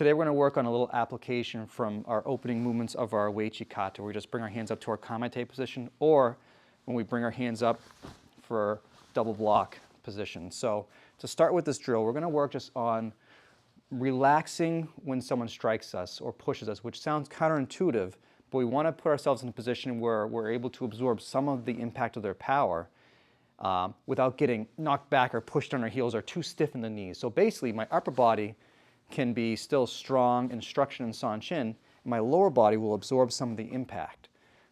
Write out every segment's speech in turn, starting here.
Today we're going to work on a little application from our opening movements of our Uechi Kata, where we just bring our hands up to our kamite position, or when we bring our hands up for double block position. So to start with this drill, we're going to work just on relaxing when someone strikes us or pushes us, which sounds counterintuitive, but we want to put ourselves in a position where we're able to absorb some of the impact of their power without getting knocked back or pushed on our heels or too stiff in the knees. So basically, my upper body can be still strong in structure and sanshin, and my lower body will absorb some of the impact.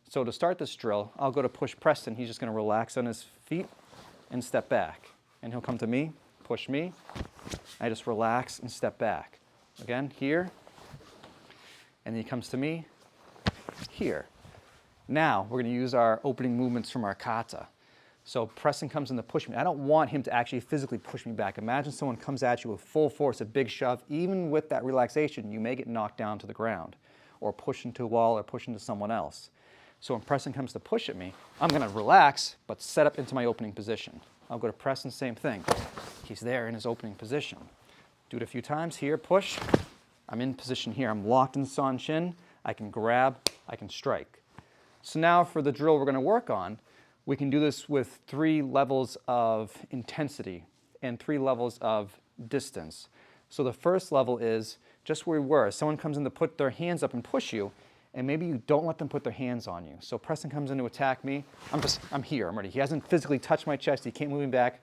So to start this drill, I'll go to push Preston. He's just going to relax on his feet and step back. And he'll come to me, push me. I just relax and step back. Again, here. And then he comes to me, here. Now, we're going to use our opening movements from our kata. So Preston comes in to push me. I don't want him to actually physically push me back. Imagine someone comes at you with full force, a big shove. Even with that relaxation, you may get knocked down to the ground or pushed into a wall or pushed into someone else. So when Preston comes to push at me, I'm going to relax but set up into my opening position. I'll go to Preston, same thing. He's there in his opening position. Do it a few times. Here, push. I'm in position here. I'm locked in sanshin. I can grab. I can strike. So now for the drill we're going to work on, we can do this with 3 levels of intensity and 3 levels of distance. So the first level is just where we were. Someone comes in to put their hands up and push you, and maybe you don't let them put their hands on you. So Preston comes in to attack me. I'm here, I'm ready. He hasn't physically touched my chest, he can't move me back,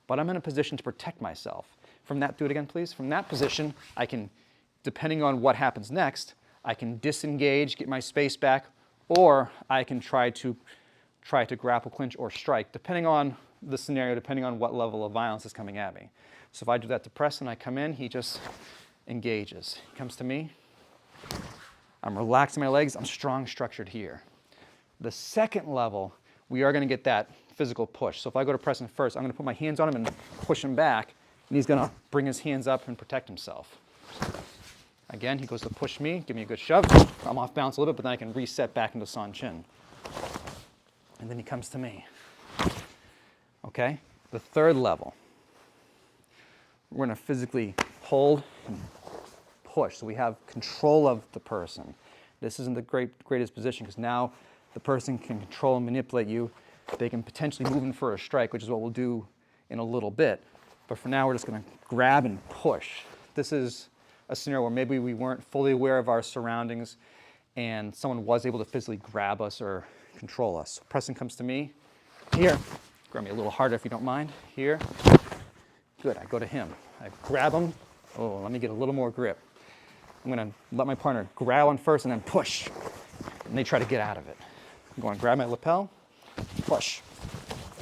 but I'm in a position to protect myself. From that, do it again, please. From that position, I can, depending on what happens next, I can disengage, get my space back, or I can try to grapple, clinch, or strike, depending on the scenario, depending on what level of violence is coming at me. So if I do that to Preston, I come in, he just engages. He comes to me, I'm relaxing my legs, I'm strong, structured here. The second level, we are going to get that physical push. So if I go to Preston first, I'm going to put my hands on him and push him back, and he's going to bring his hands up and protect himself. Again, he goes to push me, give me a good shove. I'm off balance a little bit, but then I can reset back into sanshin. And then he comes to me. Okay? The third level, we're going to physically hold and push. So we have control of the person. This isn't the greatest position because now the person can control and manipulate you. They can potentially move in for a strike, which is what we'll do in a little bit. But for now, we're just going to grab and push. This is a scenario where maybe we weren't fully aware of our surroundings and someone was able to physically grab us or control us. So Preston comes to me, here, grab me a little harder if you don't mind, here, good, I go to him, I grab him, oh, let me get a little more grip. I'm gonna let my partner grab one first and then push, and they try to get out of it. I'm going to grab my lapel, push,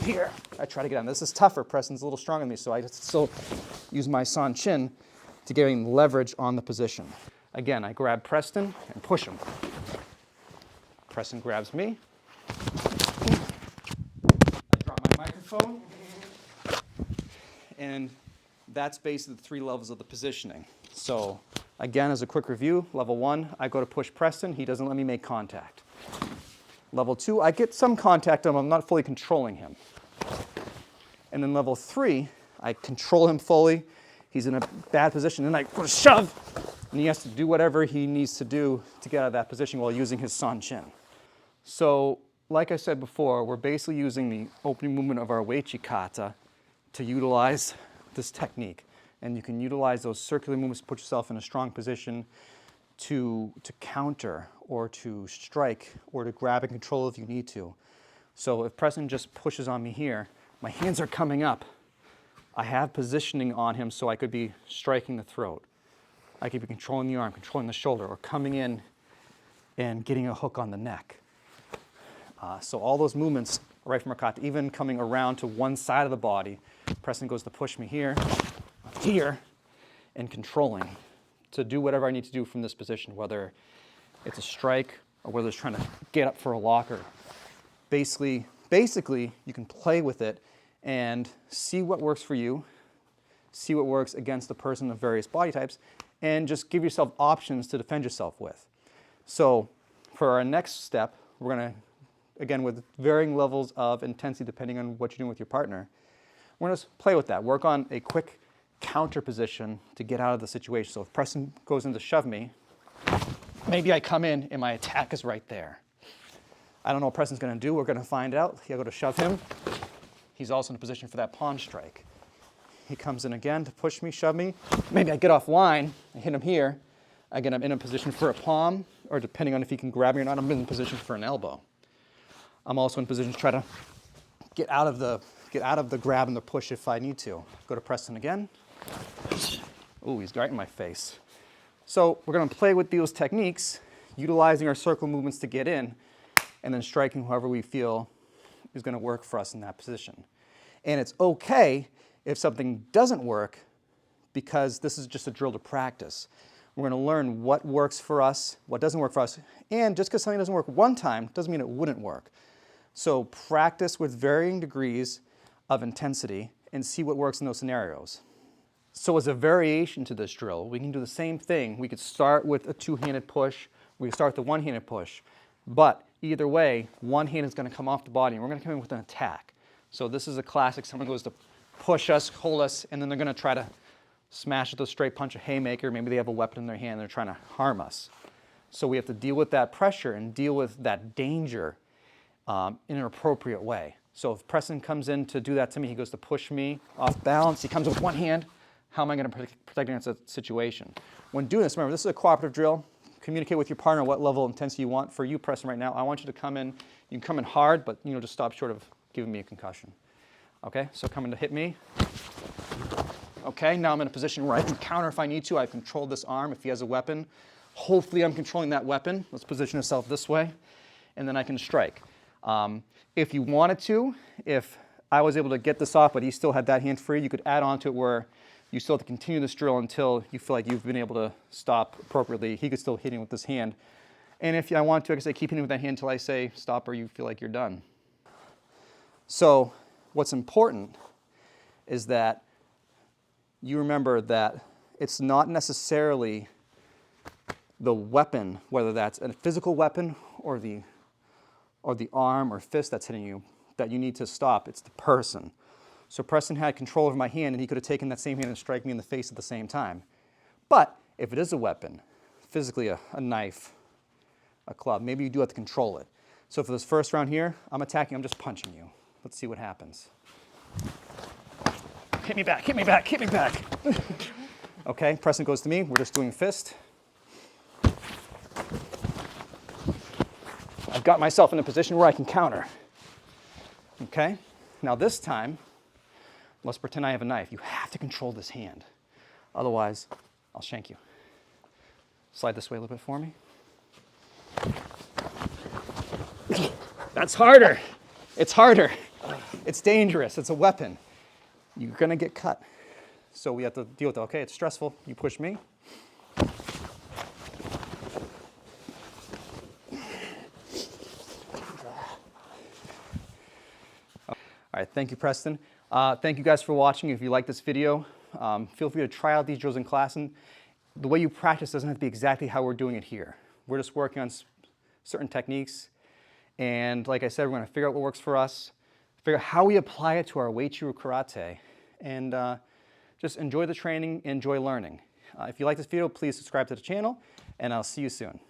here, I try to get out. This is tougher, Preston's a little stronger than me, so I still use my sanshin to gain leverage on the position. Again, I grab Preston and push him. Preston grabs me. I drop my microphone, and that's basically the 3 levels of the positioning. So again, as a quick review, level 1, I go to push Preston, he doesn't let me make contact. Level 2, I get some contact on him, I'm not fully controlling him. And then level 3, I control him fully, he's in a bad position, and I put a shove, and he has to do whatever he needs to do to get out of that position while using his sanshin. So, like I said before, we're basically using the opening movement of our Uechi Kata to utilize this technique. And you can utilize those circular movements to put yourself in a strong position to counter or to strike or to grab and control if you need to. So if Preston just pushes on me here, my hands are coming up. I have positioning on him so I could be striking the throat. I could be controlling the arm, controlling the shoulder, or coming in and getting a hook on the neck. So all those movements right from our kata, even coming around to one side of the body, Preston goes to push me here, and controlling to do whatever I need to do from this position, whether it's a strike or whether it's trying to get up for a locker. Basically, you can play with it and see what works for you, see what works against the person of various body types, and just give yourself options to defend yourself with. So for our next step, we're going to, again, with varying levels of intensity depending on what you're doing with your partner, we're going to play with that. Work on a quick counter position to get out of the situation. So if Preston goes in to shove me, maybe I come in and my attack is right there. I don't know what Preston's going to do. We're going to find out. He'll go to shove him. He's also in a position for that pawn strike. He comes in again to push me, shove me. Maybe I get off line, I hit him here. Again, I'm in a position for a palm, or depending on if he can grab me or not, I'm in position for an elbow. I'm also in position to try to get out of the grab and the push if I need to. Go to Preston again. Ooh, he's right in my face. So we're going to play with those techniques, utilizing our circle movements to get in, and then striking whoever we feel is going to work for us in that position. And it's okay if something doesn't work, because this is just a drill to practice. We're going to learn what works for us, what doesn't work for us, and just because something doesn't work one time doesn't mean it wouldn't work. So practice with varying degrees of intensity and see what works in those scenarios. So as a variation to this drill, we can do the same thing. We could start with a two-handed push, we could start with a one-handed push, but either way, one hand is going to come off the body and we're going to come in with an attack. So this is a classic. Someone goes to push us, hold us, and then they're going to try to smash with a straight punch, a haymaker. Maybe they have a weapon in their hand and they're trying to harm us. So we have to deal with that pressure and deal with that danger in an appropriate way. So if Preston comes in to do that to me, he goes to push me off balance, he comes with one hand, how am I going to protect against that situation? When doing this, remember, this is a cooperative drill. Communicate with your partner what level of intensity you want. For you, Preston, right now, I want you to come in. You can come in hard, but just stop short of giving me a concussion. Okay, so coming to hit me. Okay, now I'm in a position where I can counter if I need to. I control this arm if he has a weapon. Hopefully I'm controlling that weapon. Let's position yourself this way, and then I can strike. If you wanted to, if I was able to get this off, but he still had that hand free, you could add on to it where you still have to continue this drill until you feel like you've been able to stop appropriately. He could still hit him with this hand. And if I want to, I can say keep hitting with that hand until I say stop or you feel like you're done. So what's important is that you remember that it's not necessarily the weapon, whether that's a physical weapon or the arm or fist that's hitting you, that you need to stop. It's the person. So Preston had control over my hand and he could have taken that same hand and strike me in the face at the same time. But if it is a weapon, physically a knife, a club, maybe you do have to control it. So for this first round here, I'm attacking, I'm just punching you. Let's see what happens. Hit me back, hit me back, hit me back. Okay, Preston goes to me, we're just doing fist. I've got myself in a position where I can counter. Okay, now this time, let's pretend I have a knife. You have to control this hand. Otherwise, I'll shank you. Slide this way a little bit for me. That's harder. It's harder. It's dangerous. It's a weapon. You're going to get cut. So we have to deal with it. Okay, it's stressful. You push me. All right, thank you, Preston. Thank you guys for watching. If you like this video, feel free to try out these drills in class. And the way you practice doesn't have to be exactly how we're doing it here. We're just working on certain techniques. And like I said, we're going to figure out what works for us, figure out how we apply it to our Uechi-Ryu Karate, and just enjoy the training, enjoy learning. If you like this video, please subscribe to the channel, and I'll see you soon.